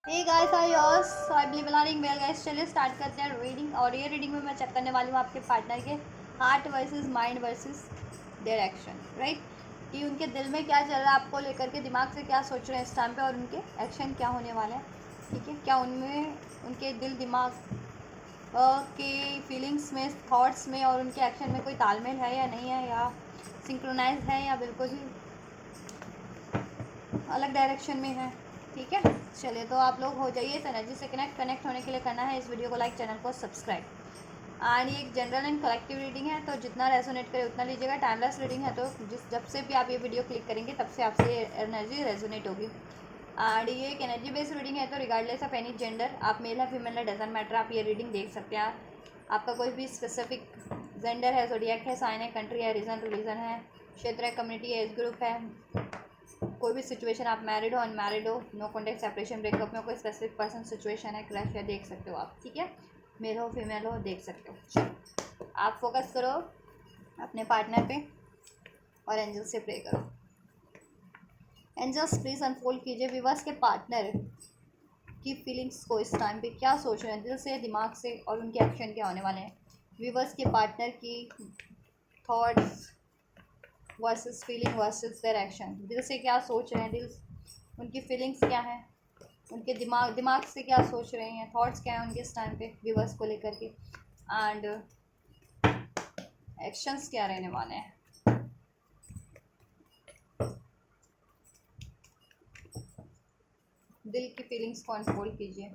Hey guys I yours so I believe learning well guys. चलिए start करते हैं reading. और ये रीडिंग में मैं चेक करने वाली हूँ आपके पार्टनर के heart versus mind versus their action, right. कि उनके दिल में क्या चल रहा है आपको लेकर के, दिमाग से क्या सोच रहे हैं इस टाइम पे, और उनके एक्शन क्या होने वाले हैं। ठीक है, क्या उनमें उनके दिल दिमाग के फीलिंग्स में, थॉट्स में और उनके एक्शन में कोई तालमेल है या नहीं है, या सिंक्रोनाइज है या बिल्कुल ही अलग डायरेक्शन में है। ठीक है, चलिए तो आप लोग हो जाइए इस एनर्जी से कनेक्ट होने के लिए करना है इस वीडियो को लाइक, चैनल को सब्सक्राइब। एंड ये एक जनरल एंड कलेक्टिव रीडिंग है, तो जितना रेजोनेट करे उतना लीजिएगा। टाइमलेस रीडिंग है, तो जब से भी आप ये वीडियो क्लिक करेंगे तब से आपसे एनर्जी रेजोनेट होगी। एंड ये एक एनर्जी बेस्ड रीडिंग है, तो रिगार्डलेस ऑफ एनी जेंडर, आप मेल है फीमेल है डजेंट मैटर, आप ये रीडिंग देख सकते हैं। आपका कोई भी स्पेसिफिक जेंडर है, जोडिएक है, साइन है, कंट्री है, रीजन रिलीजन है, क्षेत्र है, कम्युनिटी है, एज ग्रुप है, कोई भी सिचुएशन, आप मैरिड हो अनमैरिड हो, नो कॉन्टेक्ट, सेपरेशन, ब्रेकअप में कोई स्पेसिफिक पर्सन सिचुएशन है, क्रश है, देख सकते हो आप। ठीक है, मेल हो फीमेल हो देख सकते हो। चलो आप फोकस करो अपने पार्टनर पे और एंजल से प्रे करो। एंजल्स प्लीज अनफोल्ड कीजिए व्यूअर्स के पार्टनर की फीलिंग्स को, इस टाइम पे क्या सोच रहे हैं दिल से, दिमाग से, और उनके एक्शन क्या होने वाले हैं। व्यूअर्स के पार्टनर की thoughts versus feeling versus their action, दिल से क्या सोच रहे हैं, दिल उनकी फीलिंग्स क्या हैं, उनके दिमाग से क्या सोच रहे हैं, थॉट्स क्या हैं उनके इस टाइम पे व्यूवर्स को लेकर के, एंड एक्शंस क्या रहने वाले हैं। दिल की फीलिंग्स को अनफोल्ड कीजिए।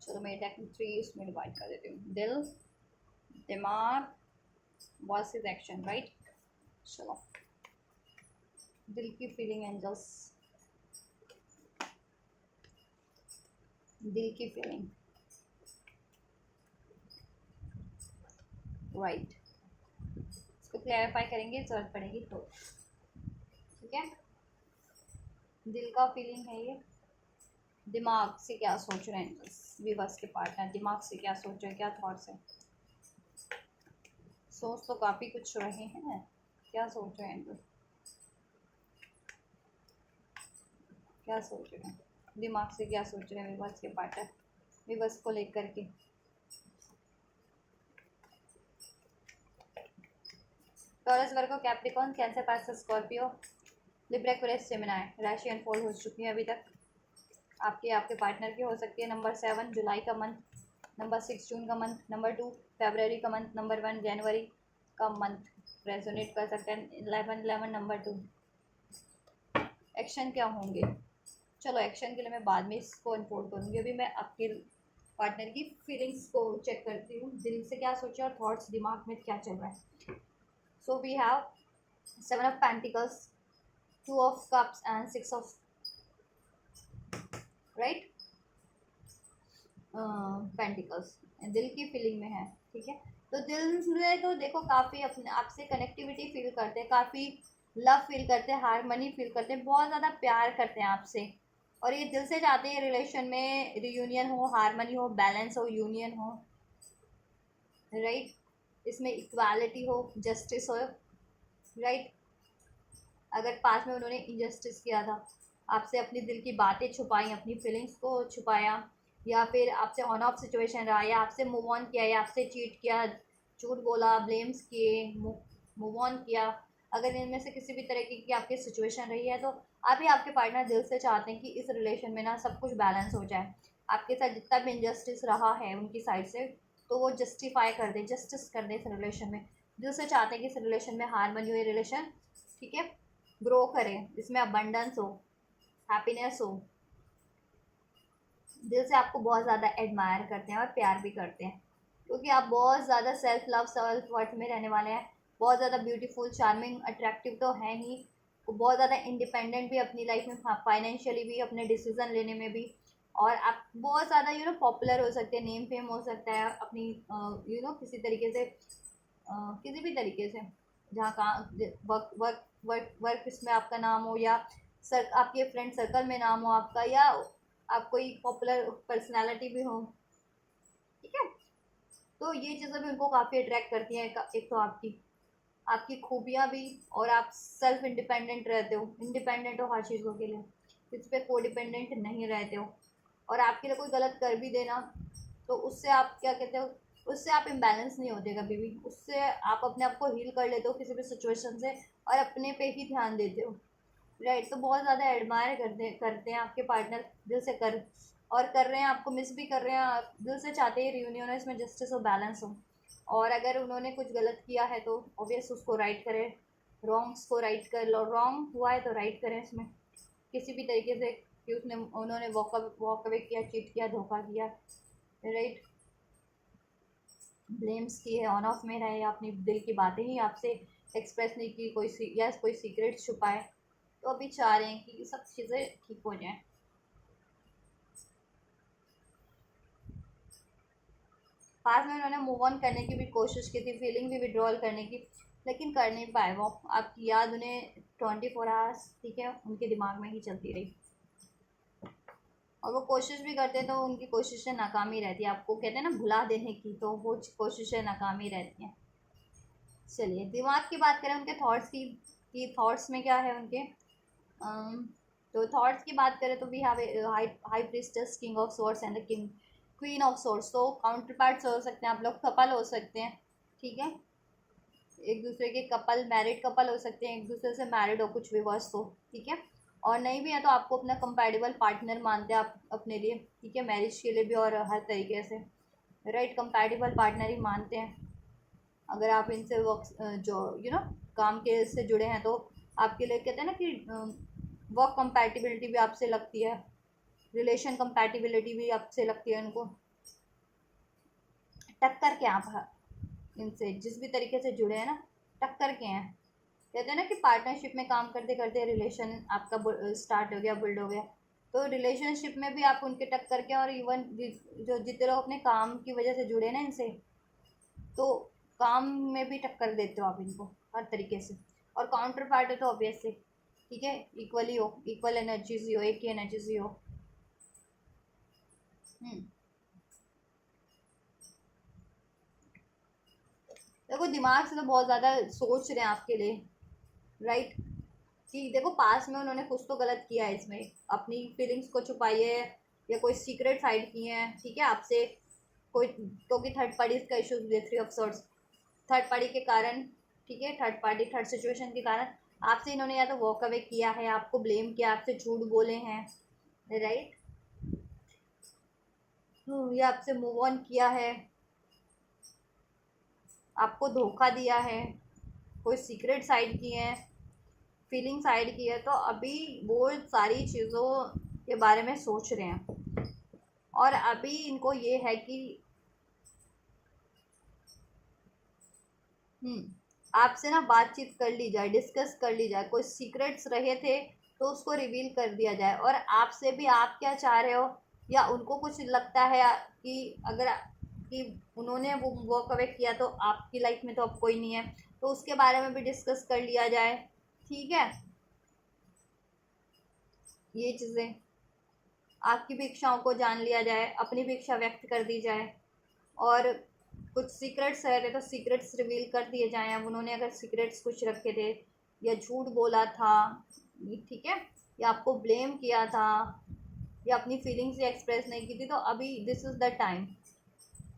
चलो मैं टेक्निक 3 उसमें डिवाइड कर देती हूँ। दिल, दिमाग वर्सेस एक्शन, राइट। चलो दिल की फीलिंग एंजल्स, दिल की फीलिंग, राइट। इसको क्लैरिफाई करेंगे, जरूरत पड़ेगी तो। ठीक है, दिल का फीलिंग है ये। दिमाग से क्या सोच रहे हैं व्यूवर्स के पार्टनर, दिमाग से क्या सोच रहे हैं, क्या थॉट्स हैं। सोच तो काफ़ी कुछ रहे हैं, क्या सोच रहे हैं, क्या सोच रहे हैं, दिमाग से क्या सोच रहे हैं व्यूवर्स के पार्टनर, व्यूवर्स को लेकर के। Taurus, Virgo, Capricorn, Cancer, Pisces, Scorpio, Libra, Aquarius, Gemini राशि अनफोल्ड हो चुकी है अभी तक। आपके पार्टनर की हो सकती है नंबर 7 जुलाई का मंथ, नंबर 6 जून का मंथ, नंबर 2 फरवरी का मंथ, नंबर 1 जनवरी का मंथ रेजोनेट कर सकते हैं। 11 नंबर 2 एक्शन क्या होंगे। चलो एक्शन के लिए मैं बाद में इसको अनफोल्ड करूँगी, अभी मैं आपके पार्टनर की फीलिंग्स को चेक करती हूँ, दिल से क्या सोचा और थॉट्स दिमाग में क्या चल रहा है। So we have 7 of pentacles, 2 of cups and 6 of, right, pentacles दिल की फीलिंग में है। ठीक है, तो दिल में तो देखो काफ़ी अपने आपसे कनेक्टिविटी फील करते हैं, काफ़ी लव फील करते हैं, हारमनी फील करते हैं, बहुत ज़्यादा प्यार करते हैं आपसे, और ये दिल से चाहते हैं रिलेशन में रियूनियन हो, हारमनी हो, बैलेंस हो, यूनियन हो, राइट। इसमें इक्वालिटी हो, जस्टिस हो, राइट। अगर पास में उन्होंने इनजस्टिस किया था, आपसे अपनी दिल की बातें छुपाई, अपनी फीलिंग्स को छुपाया, या फिर आपसे ऑन ऑफ सिचुएशन रहा, या आपसे मूव ऑन किया, या आपसे चीट किया, झूठ बोला, ब्लेम्स किए, मूव ऑन किया, अगर इनमें से किसी भी तरह की आपकी सिचुएशन रही है, तो आप ही आपके पार्टनर दिल से चाहते हैं कि इस रिलेशन में ना सब कुछ बैलेंस हो जाए। आपके साथ जितना भी इनजस्टिस रहा है उनकी साइड से, तो वो जस्टिफाई कर दे, जस्टिस कर दे इस रिलेशन में। दिल से चाहते हैं कि इस रिलेशन में हारमनी हो, ये रिलेशन, ठीक है, ग्रो करें, इसमें अबंडेंस हो, हैप्पीनेस हो। दिल से आपको बहुत ज़्यादा एडमायर करते हैं और प्यार भी करते हैं, क्योंकि आप बहुत ज़्यादा सेल्फ लव, सेल्फ वर्थ में रहने वाले हैं। बहुत ज़्यादा ब्यूटीफुल, चार्मिंग, अट्रैक्टिव तो हैं ही, वो बहुत ज़्यादा इंडिपेंडेंट भी अपनी लाइफ में, फाइनेंशियली भी, अपने डिसीजन लेने में भी। और आप बहुत ज़्यादा पॉपुलर हो सकते हैं, नेम फेम हो सकता है अपनी, किसी तरीके से, किसी भी तरीके से, जहाँ कहाँ वर्क वर्क वर्क वर्क इसमें आपका नाम हो, या आपके फ्रेंड सर्कल में नाम हो आपका, या आप कोई पॉपुलर पर्सनालिटी भी हो, ठीक है। तो ये चीज़ें भी उनको काफ़ी अट्रैक्ट करती हैं। एक तो आपकी आपकी खूबियाँ भी, और आप सेल्फ इंडिपेंडेंट रहते हो, इंडिपेंडेंट हो हर चीज़ों के लिए, किसी पे को डिपेंडेंट नहीं रहते हो। और आपके लिए कोई गलत कर भी देना तो उससे आप क्या कहते हो, उससे आप इम्बैलेंस नहीं होते कभी भी, उससे आप अपने आप को हील कर लेते हो किसी भी सिचुएशन से, और अपने पे ही ध्यान देते हो, राइट। तो बहुत ज़्यादा एडमायर करते हैं आपके पार्टनर दिल से और कर रहे हैं, आपको मिस भी कर रहे हैं, आप दिल से चाहते हैं रियूनियन हो, इसमें जस्टिस हो, बैलेंस हो। और अगर उन्होंने कुछ गलत किया है तो ऑब्वियस उसको राइट करें, रॉन्ग्स को राइट कर लो, रॉन्ग हुआ है तो राइट करें इसमें किसी भी तरीके से, कि उन्होंने वॉक अवे किया, चीट किया, धोखा किया, राइट, ब्लेम्स किए, ऑन ऑफ में रहे, अपनी दिल की बातें ही आपसे एक्सप्रेस नहीं की, कोई सीक्रेट छुपाए, तो अभी चाह रहे हैं कि सब चीज़ें ठीक हो जाएं। पास में उन्होंने मूव ऑन करने की भी कोशिश की थी, फीलिंग भी विड्रॉल करने की, लेकिन कर नहीं पाए। वो आपकी याद उन्हें 24 आवर्स, ठीक है, उनके दिमाग में ही चलती रही, और वो कोशिश भी करते हैं तो उनकी कोशिशें नाकामी रहती है। आपको कहते हैं ना भुला देने की, तो वो कोशिशें नाकामी रहती हैं। चलिए दिमाग की बात करें, उनके थॉट्स की, कि थॉट्स में क्या है उनके। तो थॉट्स की बात करें तो we have high priestess, king of swords and the king queen of swords. तो काउंटर पार्ट्स हो सकते हैं, आप लोग कपल हो सकते हैं, ठीक है, एक दूसरे के कपल, मैरिड कपल हो सकते हैं, एक दूसरे से मैरिड हो कुछ व्यूवर्स तो, ठीक है। और नहीं भी है तो आपको अपना कंपैटिबल पार्टनर मानते हैं आप अपने लिए, ठीक है, मैरिज के लिए भी और हर तरीके से, राइट, कंपैटिबल पार्टनर ही मानते हैं। अगर आप इनसे वर्क जो काम के से जुड़े हैं तो आपके लिए कहते हैं ना कि वर्क कंपैटिबिलिटी भी आपसे लगती है, रिलेशन कंपैटिबिलिटी भी आपसे लगती है उनको। टक्कर के आप इनसे जिस भी तरीके से जुड़े हैं ना, टक्कर के हैं। कहते हैं ना कि पार्टनरशिप में काम करते करते रिलेशन आपका स्टार्ट हो गया, बिल्ड हो गया, तो रिलेशनशिप में भी आप उनके टक्कर के, और इवन जो जितने लोग अपने काम की वजह से जुड़े ना इनसे, तो काम में भी टक्कर देते हो आप इनको हर तरीके से। और काउंटर पार्ट है तो ऑब्वियसली, ठीक है, इक्वली हो, इक्वल एनर्जीज ही हो, एक ही एनर्जीज ही हो। हम्म देखो दिमाग से तो बहुत ज़्यादा सोच रहे हैं आपके लिए, राइट, कि देखो पास में उन्होंने कुछ तो गलत किया है इसमें, अपनी फीलिंग्स को छुपाई है, या कोई सीक्रेट साइड किए हैं, ठीक है, आपसे कोई, क्योंकि थर्ड पार्टीज का इशूज भी 3 ऑफ सोर्ट्स, थर्ड पार्टी के कारण, ठीक है, थर्ड पार्टी थर्ड सिचुएशन के कारण आपसे इन्होंने या तो वॉक अवे किया है, आपको ब्लेम किया, आपसे झूठ बोले हैं, राइट, या आपसे मूव ऑन किया है, आपको धोखा दिया है, कोई सीक्रेट साइड की है, फीलिंग साइड की है, तो अभी वो सारी चीज़ों के बारे में सोच रहे हैं। और अभी इनको ये है कि आपसे ना बातचीत कर ली जाए, डिस्कस कर ली जाए, कोई सीक्रेट्स रहे थे तो उसको रिवील कर दिया जाए, और आपसे भी आप क्या चाह रहे हो, या उनको कुछ लगता है कि अगर कि उन्होंने वो वॉक अवे किया तो आपकी लाइफ में तो अब कोई नहीं है, तो उसके बारे में भी डिस्कस कर लिया जाए, ठीक है। ये चीज़ें, आपकी भी इच्छाओं को जान लिया जाए, अपनी भी इच्छा व्यक्त कर दी जाए, और कुछ सीक्रेट्स है तो सीक्रेट्स रिवील कर दिए जाएं। अब उन्होंने अगर सीक्रेट्स कुछ रखे थे, या झूठ बोला था, ठीक है, या आपको ब्लेम किया था, या अपनी फीलिंग्स एक्सप्रेस नहीं की थी, तो अभी दिस इज़ द टाइम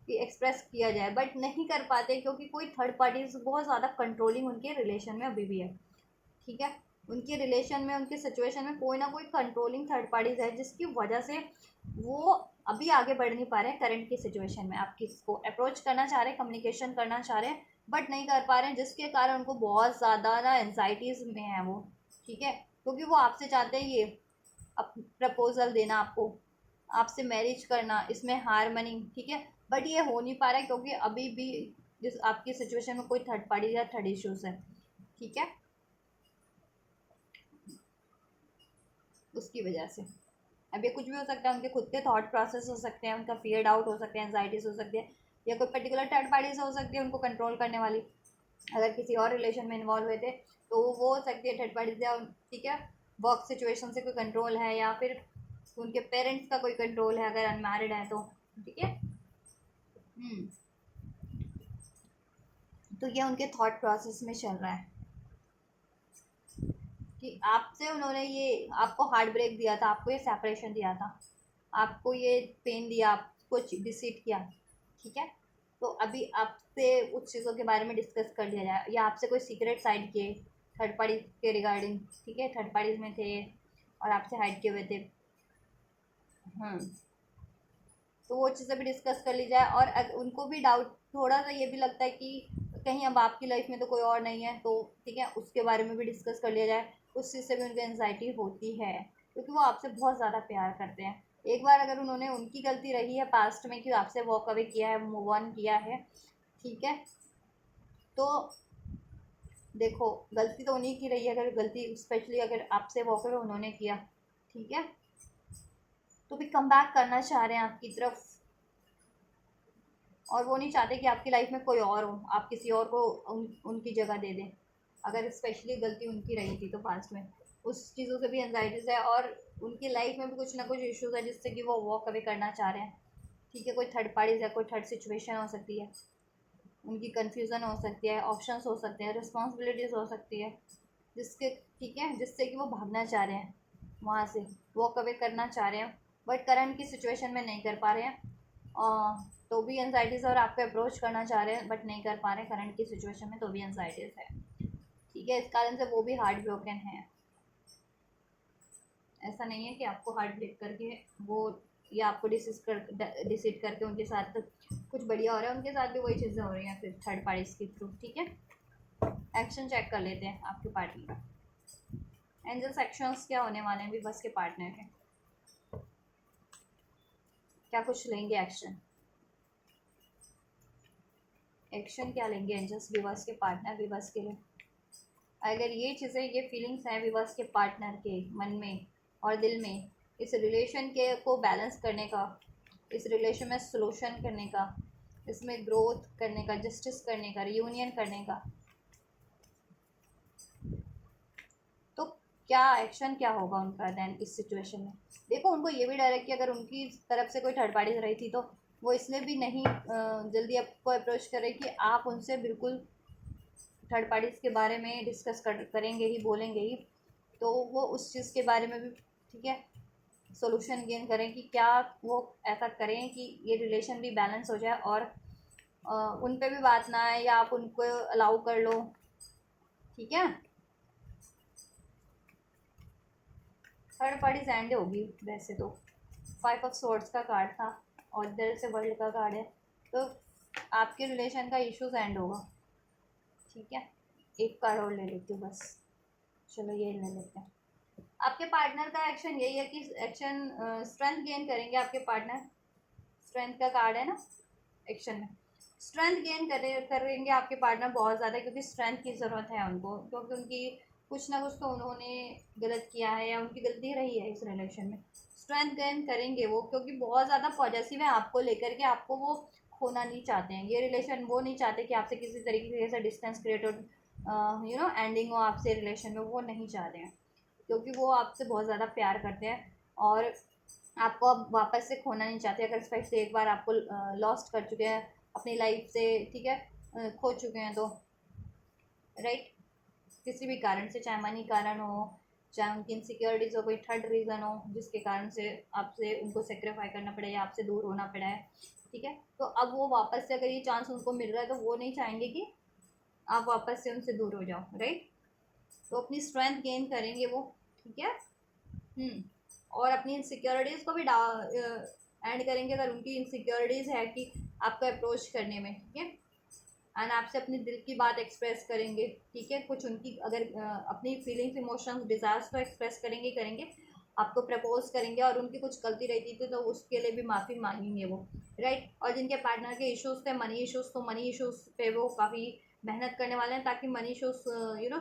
कि एक्सप्रेस किया जाए, बट नहीं कर पाते क्योंकि कोई थर्ड पार्टी बहुत ज़्यादा कंट्रोलिंग उनके रिलेशन में अभी भी है, ठीक है, उनके रिलेशन में, उनके सिचुएशन में कोई ना कोई कंट्रोलिंग थर्ड पार्टीज है, जिसकी वजह से वो अभी आगे बढ़ नहीं पा रहे हैं करंट की सिचुएशन में। आप किसको अप्रोच करना चाह रहे हैं, कम्युनिकेशन करना चाह रहे हैं, बट नहीं कर पा रहे हैं, जिसके कारण उनको बहुत ज़्यादा ना एनजाइटीज़ में है वो, ठीक है, क्योंकि वो आपसे चाहते हैं ये प्रपोजल देना आपको, आपसे मैरिज करना, इसमें हारमनी, ठीक है, बट ये हो नहीं पा रहा है क्योंकि अभी भी जिस आपकी सिचुएशन में कोई थर्ड पार्टी या थर्ड इश्यूज है, ठीक है, उसकी वजह से। अब ये कुछ भी हो सकता है, उनके खुद के थॉट प्रोसेस हो सकते हैं, उनका फियर डाउट हो सकते हैं, एंजाइटीज हो सकती है, या कोई पर्टिकुलर थर्ड पार्टीज हो सकती है उनको कंट्रोल करने वाली, अगर किसी और रिलेशन में इन्वॉल्व हुए थे तो वो हो सकती है थर्ड पार्टीज, या ठीक है, वर्क सिचुएशन से कोई कंट्रोल है, या फिर उनके पेरेंट्स का कोई कंट्रोल है अगर अनमैरिड है तो। ठीक है। तो ये उनके थॉट प्रोसेस में चल रहा है कि आपसे उन्होंने ये आपको हार्ट ब्रेक दिया था, आपको ये सेपरेशन दिया था, आपको ये पेन दिया, आपको डिसीट किया। ठीक है। तो अभी आपसे उस चीज़ों के बारे में डिस्कस कर लिया जाए, या आपसे कोई सीक्रेट साइड किए थर्ड पार्टी के रिगार्डिंग। ठीक है। थर्ड पार्टीज में थे और आपसे हाइड किए हुए थे। तो वो चीज़ें भी डिस्कस कर ली जाए, और उनको भी डाउट थोड़ा सा ये भी लगता है कि कहीं अब आपकी लाइफ में तो कोई और नहीं है, तो ठीक है उसके बारे में भी डिस्कस कर लिया जाए। उस चीज़ से भी उनको एनजाइटी होती है, क्योंकि वो आपसे बहुत ज़्यादा प्यार करते हैं। एक बार अगर उन्होंने, उनकी गलती रही है पास्ट में कि आपसे वॉक अवे किया है, मूव ऑन किया है, ठीक है, तो देखो गलती तो उन्हीं की रही है। अगर गलती स्पेशली अगर आपसे वॉक अवे उन्होंने किया, ठीक है, तो भी कम बैक करना चाह रहे हैं आपकी तरफ, और वो नहीं चाहते कि आपकी लाइफ में कोई और हो, आप किसी और को उनकी जगह दे दें। अगर स्पेशली गलती उनकी रही थी तो पास्ट में उस चीज़ों से भी एनजाइटीज़ है, और उनकी लाइफ में भी कुछ ना कुछ इश्यूज़ है जिससे कि वो वॉक अवे करना चाह रहे हैं। ठीक है। कोई थर्ड पार्टीज है, कोई थर्ड सिचुएशन हो सकती है, उनकी कन्फ्यूज़न हो सकती है, ऑप्शंस हो सकते हैं, रिस्पॉन्सिबिलिटीज़ हो सकती है, जिसके, ठीक है, जिससे कि वो भागना चाह रहे हैं वहाँ से, वॉक अवे करना चाह रहे हैं, बट करंट की सिचुएशन में नहीं कर पा रहे हैं। तो भी एनजाइटीज़, और आपको अप्रोच करना चाह रहे हैं बट नहीं कर पा रहे हैं करंट की सिचुएशन में, तो भी एनजाइटीज़ है। ठीक है। इस कारण से वो भी हार्ट ब्रोकन है। ऐसा नहीं है कि आपको हार्ट ब्रेक करके वो, या आपको डिसिड करके उनके साथ कुछ बढ़िया हो रहा है, उनके साथ भी वही चीज़ें हो रही हैं फिर थर्ड पार्टीज के थ्रू। ठीक है। एक्शन चेक कर लेते हैं आपके पार्टनर का। एंजल्स एक्शंस क्या होने वाले हैं भी बस के पार्टनर के, क्या कुछ लेंगे एक्शन, एक्शन क्या लेंगे एंजल्स विवर्स के पार्टनर विवर्स के लिए। अगर ये चीज़ें, ये फीलिंग्स हैं विवर्स के पार्टनर के मन में और दिल में, इस रिलेशन के को बैलेंस करने का, इस रिलेशन में सोल्यूशन करने का, इसमें ग्रोथ करने का, जस्टिस करने का, रियूनियन करने का, तो क्या एक्शन क्या होगा उनका देन इस सिचुएशन में। देखो उनको ये भी डर है कि अगर उनकी तरफ से कोई थर्ड पार्टी रही थी तो वो इसलिए भी नहीं जल्दी आपको अप्रोच करे कि आप उनसे बिल्कुल थर्ड पार्टीज़ के बारे में डिस्कस करेंगे ही, बोलेंगे ही, तो वो उस चीज़ के बारे में भी, ठीक है, सॉल्यूशन गेन करें कि क्या वो ऐसा करें कि ये रिलेशन भी बैलेंस हो जाए, और उन पे भी बात ना आए, या आप उनको अलाउ कर लो। ठीक है। थर्ड पार्टीज एंड होगी वैसे तो। 5 ऑफ सोर्ड्स का कार्ड था और इधर से वर्ल्ड का कार्ड है, तो आपके रिलेशन का इश्यूज एंड होगा। ठीक है। एक कार्ड और ले लेती हूँ बस, चलो ये ले लेते हैं। आपके पार्टनर का एक्शन यही है कि एक्शन स्ट्रेंथ गेन करेंगे आपके पार्टनर। स्ट्रेंथ का कार्ड है ना एक्शन में, स्ट्रेंथ गेन करेंगे आपके पार्टनर बहुत ज़्यादा, क्योंकि स्ट्रेंथ की ज़रूरत है उनको, क्योंकि उनकी कुछ ना कुछ तो उन्होंने गलत किया है या उनकी गलती रही है इस रिलेशन में। स्ट्रेंथ गेन करेंगे वो, क्योंकि बहुत ज़्यादा पॉजिटिव है आपको लेकर के, आपको वो खोना नहीं चाहते हैं ये रिलेशन, वो नहीं चाहते कि आपसे किसी तरीके से डिस्टेंस क्रिएट हो, एंडिंग हो आपसे रिलेशन में, वो नहीं चाहते हैं, क्योंकि वो आपसे बहुत ज़्यादा प्यार करते हैं और आपको अब वापस से खोना नहीं चाहते। अगर स्पेशली एक बार आपको लॉस्ट कर चुके हैं अपनी लाइफ से, ठीक है, खो चुके हैं तो, राइट, किसी भी कारण से, चाहे मनी कारण हो, चाहे उनकी इनसिक्योरिटीज़ हो, कोई थर्ड रीज़न हो जिसके कारण से आपसे उनको सेक्रीफाई करना पड़े या आपसे दूर होना पड़ा है। ठीक है। तो अब वो वापस से अगर ये चांस उनको मिल रहा है तो वो नहीं चाहेंगे कि आप वापस से उनसे दूर हो जाओ, राइट। तो अपनी स्ट्रेंथ गेन करेंगे वो। ठीक है। और अपनी इनसिक्योरिटीज़ को भी एंड करेंगे अगर उनकी इनसिक्योरिटीज़ है कि आपको अप्रोच करने में। ठीक है। एंड आपसे अपनी दिल की बात एक्सप्रेस करेंगे। ठीक है। कुछ उनकी अगर अपनी फीलिंग्स, इमोशंस, डिज़ायर्स को एक्सप्रेस करेंगे करेंगे, आपको प्रपोज करेंगे, और उनकी कुछ गलती रहती थी तो उसके लिए भी माफ़ी मांगेंगे वो, राइट। और जिनके पार्टनर के इश्यूज़ थे मनी इश्यूज़, तो मनी इश्यूज़ पे वो काफ़ी मेहनत करने वाले हैं ताकि मनी इश्यूज़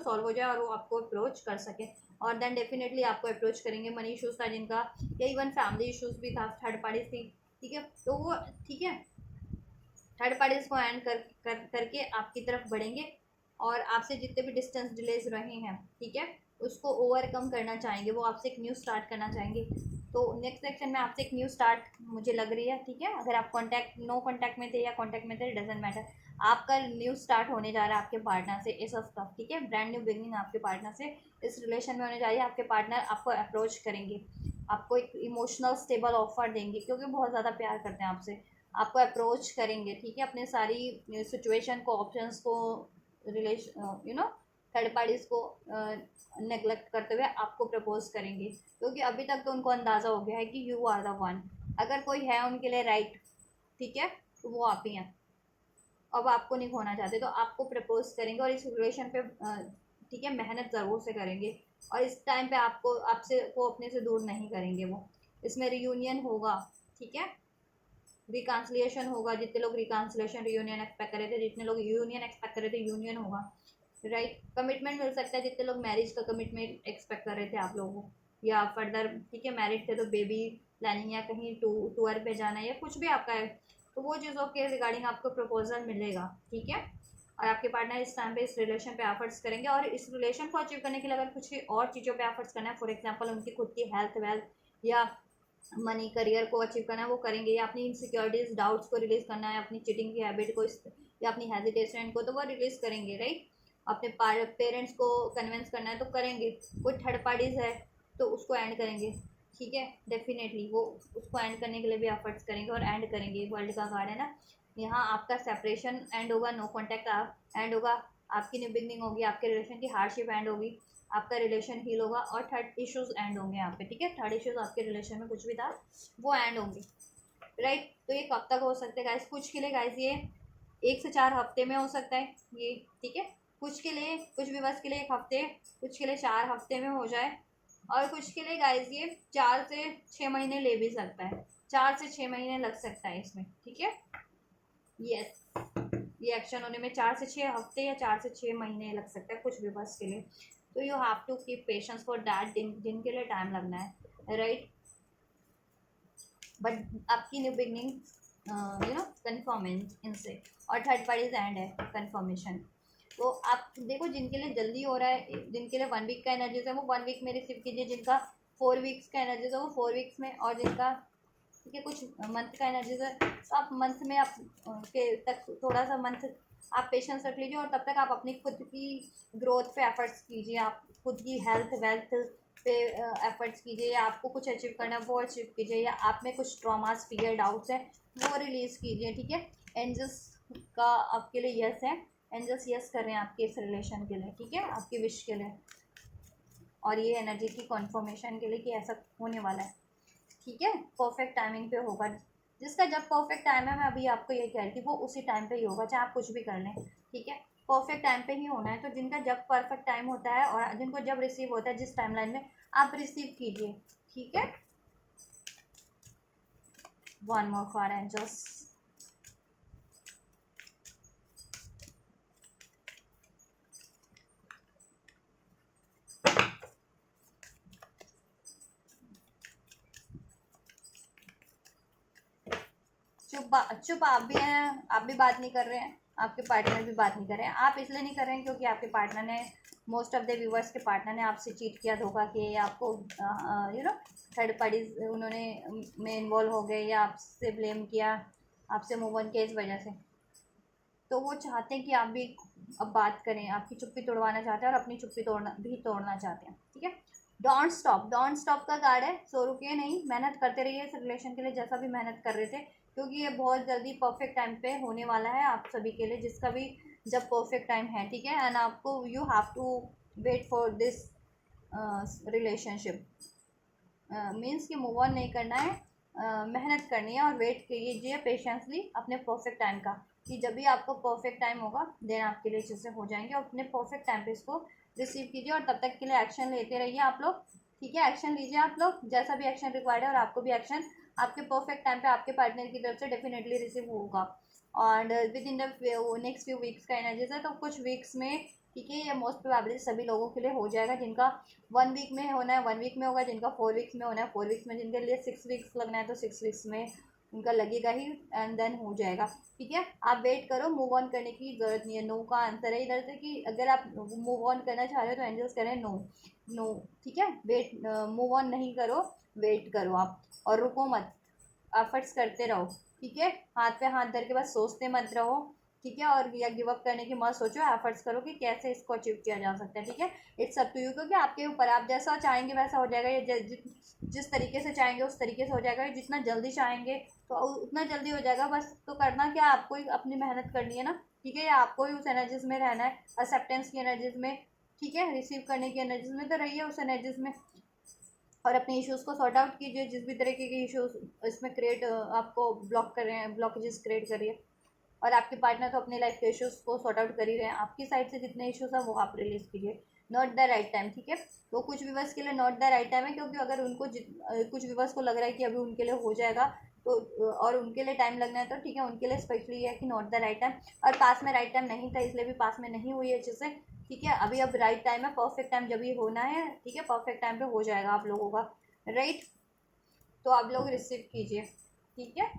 सॉल्व हो जाए और वो आपको अप्रोच कर सके, और देन डेफिनेटली आपको अप्रोच करेंगे। मनी इश्यूज़ था जिनका, या इवन फैमिली इश्यूज़ भी था, थर्ड पार्टी थी। ठीक है। तो वो, ठीक है, थर्ड पार्टीज को एंड करके आपकी तरफ बढ़ेंगे, और आपसे जितने भी डिस्टेंस डिलेज रहे हैं, ठीक है, उसको ओवरकम करना चाहेंगे, वो आपसे एक न्यू स्टार्ट करना चाहेंगे। तो नेक्स्ट सेक्शन में आपसे एक न्यू स्टार्ट मुझे लग रही है, ठीक है। अगर आप नो कॉन्टैक्ट में थे या कॉन्टैक्ट में थे, डजेंट मैटर, आपका न्यू स्टार्ट होने जा रहा है आपके पार्टनर से, इस स्टफ, ठीक है। ब्रांड न्यू बिगनिंग आपके पार्टनर से इस रिलेशन में होने जा रही है। आपके पार्टनर आपको अप्रोच करेंगे, आपको एक इमोशनल स्टेबल ऑफर देंगे, क्योंकि बहुत ज़्यादा प्यार करते हैं आपसे, आपको अप्रोच करेंगे, ठीक है। अपने सारी सिचुएशन को, ऑप्शंस को, रिलेशन थर्ड पार्टीज को नेग्लेक्ट करते हुए आपको प्रपोज करेंगे, क्योंकि अभी तक तो उनको अंदाज़ा हो गया है कि यू आर द वन। अगर कोई है उनके लिए राइट, ठीक है, तो वो आप ही हैं। अब आपको नहीं खोना चाहते तो आपको प्रपोज करेंगे, और इस रिलेशन पे ठीक है मेहनत ज़रूर से करेंगे, और इस टाइम पे आपको आपसे को अपने से दूर नहीं करेंगे वो। इसमें रियूनियन होगा, ठीक है, रिकांसलिएशन होगा। जितने लोग रिकांसलिएशन रियूनियन एक्सपेक्ट कर रहे थे, जितने लोग यूनियन एक्सपेक्ट कर रहे थे, यूनियन होगा, राइट। कमिटमेंट मिल सकता है, जितने लोग मैरिज का कमिटमेंट एक्सपेक्ट कर रहे थे आप लोगों को, या फर्दर, ठीक है, मैरिड थे तो बेबी प्लानिंग या कहीं टूर पे जाना या कुछ भी आपका है, तो वो चीज़ों के रिगार्डिंग आपको प्रपोजल मिलेगा, ठीक है। और आपके पार्टनर इस टाइम पे इस रिलेशन पे एफर्ट्स करेंगे, और इस रिलेशन को अचीव करने के लिए अगर कुछ और चीज़ों पे एफर्ट्स करना है, फॉर एग्जांपल उनकी खुद की हेल्थ वेल्थ या मनी करियर को अचीव करना है, वो करेंगे, या अपनी इनसिक्योरिटीज डाउट्स को रिलीज करना है, अपनी चीटिंग की हैबिट को या अपनी हेजिटेशन को, तो वो रिलीज करेंगे, राइट। अपने पेरेंट्स को कन्विंस करना है तो करेंगे। कोई थर्ड पार्टीज है तो उसको एंड करेंगे, ठीक है, डेफिनेटली वो उसको एंड करने के लिए भी एफर्ट्स करेंगे और एंड करेंगे। वर्ल्ड का कार्ड है ना, यहाँ आपका सेपरेशन एंड होगा, नो कॉन्टैक्ट एंड होगा, आपकी न्यू बिगनिंग होगी, आपके रिलेशन की हार्डशिप एंड होगी, आपका रिलेशन हील होगा, और थर्ड इश्यूज एंड होंगे यहाँ पे, ठीक है। थर्ड इश्यूज आपके रिलेशन में कुछ भी था वो एंड होंगे, राइट। तो ये कब तक हो सकते हैं गाइस? कुछ के लिए गाइस ये 1 से 4 हफ्ते में हो सकता है ये, ठीक है। कुछ के लिए, कुछ व्यूअर्स के लिए 1 हफ्ते, कुछ के लिए 4 हफ्ते में हो जाए, और कुछ के लिए गाइस ये 4 से 6 महीने ले भी सकता है, 4 से 6 महीने लग सकता है इसमें, ठीक है। यस, ये एक्शन होने में 4 से 6 हफ्ते या 4 से 6 महीने लग सकता है कुछ व्यूअर्स के लिए। तो you have to keep patience for that, जिनके लिए टाइम लगना है, राइट। बट आपकी न्यू बिगनिंग कन्फर्म इनसे, और थर्ड पार्टीज एंड है कन्फर्मेशन। तो आप देखो, जिनके लिए जल्दी हो रहा है, जिनके लिए 1 वीक का एनर्जीज है वो 1 वीक में रिसीव कीजिए, जिनका 4 वीक्स का एनर्जीज है वो 4 वीक्स में, और जिनका ठीक है कुछ मंथ का एनर्जीज है तो आप मंथ में आप के तक थोड़ा सा मंथ आप पेशेंस रख लीजिए, और तब तक आप अपनी खुद की ग्रोथ पे एफर्ट्स कीजिए, आप खुद की हेल्थ वेल्थ पे एफर्ट्स कीजिए, या आपको कुछ अचीव करना है वो अचीव कीजिए, या आप में कुछ ट्रॉमास फियर डाउट्स हैं वो रिलीज़ कीजिए, ठीक है। एंजल्स का आपके लिए यस है, एंजल्स यस कर रहे हैं आपके इस रिलेशन के लिए, ठीक है, आपकी विश के लिए, और ये एनर्जी की कॉन्फर्मेशन के लिए कि ऐसा होने वाला है, ठीक है। परफेक्ट टाइमिंग पे होगा, जिसका जब परफेक्ट टाइम है, मैं अभी आपको ये कह रही थी, वो उसी टाइम पे ही होगा, चाहे आप कुछ भी कर लें, ठीक है। परफेक्ट टाइम पे ही होना है, तो जिनका जब परफेक्ट टाइम होता है और जिनको जब रिसीव होता है जिस टाइमलाइन में, आप रिसीव कीजिए, ठीक है। One more for angels. चुप आप भी हैं, आप भी बात नहीं कर रहे हैं, आपके पार्टनर भी बात नहीं कर रहे हैं। आप इसलिए नहीं कर रहे हैं क्योंकि आपके पार्टनर ने, मोस्ट ऑफ द व्यूवर्स के पार्टनर ने आपसे चीट किया, धोखा किया, या आपको थर्ड पार्टीज उन्होंने में इन्वॉल्व हो गए, या आपसे ब्लेम किया, आपसे मूव ऑन किया इस वजह से। तो वो चाहते हैं कि आप भी अब बात करें, आपकी चुप्पी तोड़वाना चाहते हैं, और अपनी चुप्पी तोड़ना चाहते हैं, ठीक है। डोंट स्टॉप का कार्ड है, सो रुकिए नहीं, मेहनत करते रहिए इस रिलेशन के लिए जैसा भी मेहनत कर रहे थे, क्योंकि ये बहुत जल्दी परफेक्ट टाइम पे होने वाला है आप सभी के लिए, जिसका भी जब परफेक्ट टाइम है, ठीक है। एंड आपको you have to wait for this relationship, means कि मूव ऑन नहीं करना है, मेहनत करनी है, और वेट कीजिए पेशेंसली अपने परफेक्ट टाइम का, कि जब भी आपको परफेक्ट टाइम होगा देन आपके लिए चीज़ें हो जाएंगी, और अपने परफेक्ट टाइम पे इसको रिसीव कीजिए, और तब तक के लिए एक्शन लेते रहिए आप लोग, ठीक है। एक्शन लीजिए आप लोग, जैसा भी एक्शन रिक्वायर्ड है, और आपको भी एक्शन आपके परफेक्ट टाइम पे आपके पार्टनर की तरफ से डेफिनेटली रिसीव होगा, और with in the next few weeks का एनर्जीज है, तो कुछ वीक्स में, ठीक है, ये मोस्ट प्रोबेबली सभी लोगों के लिए हो जाएगा, जिनका 1 वीक में होना है 1 वीक में होगा, जिनका 4 वीक्स में होना है 4 वीक्स में, जिनके लिए 6 वीक्स लगना है तो 6 वीक्स में उनका लगेगा ही एंड देन हो जाएगा, ठीक है। आप वेट करो, मूव ऑन करने की ज़रूरत नहीं है। नो का आंसर है इधर से कि अगर आप मूव ऑन करना चाह रहे हो तो एंजल्स करें नो, नो, ठीक है। वेट, मूव ऑन नहीं करो, वेट करो आप, और रुको मत, एफर्ट्स करते रहो, ठीक है। हाथ पे हाथ धर के बस सोचते मत रहो, ठीक है। और या गिव अप करने की मत सोचो, एफर्ट्स करो कि कैसे इसको अचीव किया जा सकता है, ठीक है। इट्स अप टू यू, क्योंकि आपके ऊपर, आप जैसा चाहेंगे वैसा हो जाएगा। ये जिस तरीके से चाहेंगे उस तरीके से हो जाएगा। जितना जल्दी चाहेंगे तो उतना जल्दी हो जाएगा। बस तो करना क्या, आपको ही अपनी मेहनत करनी है ना, ठीक है। या आपको ही उस एनर्जीज में रहना है, एक्सेप्टेंस की एनर्जीज में, ठीक है। रिसीव करने की एनर्जीज में तो रहिए, उस एनर्जीज में, और अपने इश्यूज़ को सॉर्ट आउट कीजिए। जिस भी तरीके के इश्यूज़ इसमें क्रिएट आपको ब्लॉक कर रहे हैं, ब्लॉकेजेस क्रिएट करिए। और आपके पार्टनर तो अपनी लाइफ के इश्यूज़ को सॉर्ट आउट कर ही रहे हैं। आपकी साइड से जितने इश्यूज़ हैं वो आप रिलीज़ कीजिए। नॉट द राइट टाइम, ठीक है। तो कुछ व्यूअर्स के लिए नॉट द राइट टाइम है, क्योंकि अगर उनको कुछ व्यूअर्स को लग रहा है कि अभी उनके लिए हो जाएगा, तो और उनके लिए टाइम लगना है, तो ठीक है, उनके लिए स्पेशली ये है कि नॉट द राइट टाइम। और पास में राइट टाइम नहीं था, इसलिए भी पास में नहीं हुई अच्छे से, ठीक है। अभी अब राइट टाइम है, परफेक्ट टाइम जब ये होना है, ठीक है, परफेक्ट टाइम पे हो जाएगा आप लोगों का, राइट। तो आप लोग रिसीव कीजिए, ठीक है।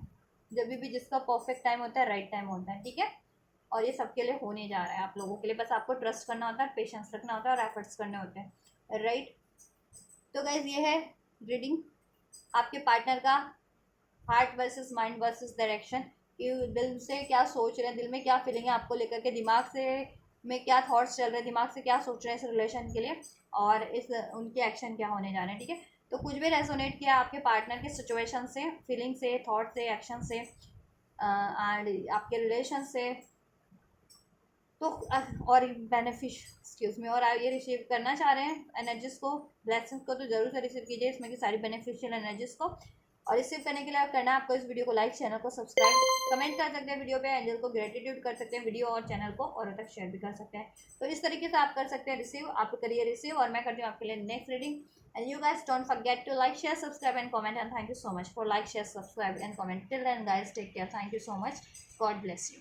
जब भी जिसका परफेक्ट टाइम होता है, राइट टाइम होता है, ठीक है। और ये सबके लिए होने जा रहा है आप लोगों के लिए। बस आपको ट्रस्ट करना होता है, पेशेंस रखना होता है, और एफर्ट्स करने होते हैं, राइट। तो गाइज ये है रीडिंग आपके पार्टनर का, heart versus mind versus direction, कि दिल से क्या सोच रहे हैं, दिल में क्या फीलिंग है आपको लेकर के, दिमाग से में क्या थॉट्स चल रहे हैं, दिमाग से क्या सोच रहे हैं इस रिलेशन के लिए, और इस उनके एक्शन क्या होने जा रहे हैं, ठीक है। तो कुछ भी रेजोनेट किया आपके पार्टनर के सिचुएशन से, फीलिंग से, थॉट से, एक्शन से, एंड आपके रिलेशन से, तो और बेनिफिश एक्सक्यूज मी, और आप ये रिसीव करना चाह रहे हैं एनर्जीज को, ब्लेसिंग्स को, तो जरूर से रिसीव कीजिए इसमें की सारी बेनिफिशियल एनर्जीज को। और रिसीव करने के लिए आप करना है आपको इस वीडियो को लाइक, चैनल को सब्सक्राइब, कमेंट कर सकते हैं वीडियो पे, एंजल को ग्रेटिट्यूड कर सकते हैं, वीडियो और चैनल को औरों तक शेयर भी कर सकते हैं। तो इस तरीके से आप कर सकते हैं रिसीव, आप करिए रिसीव, और मैं करती हूँ आपके लिए next reading. And you guys don't forget to like, share, subscribe and comment, and thank you so much for like, share, subscribe and comment. Till then guys take care, thank you so much, God bless you.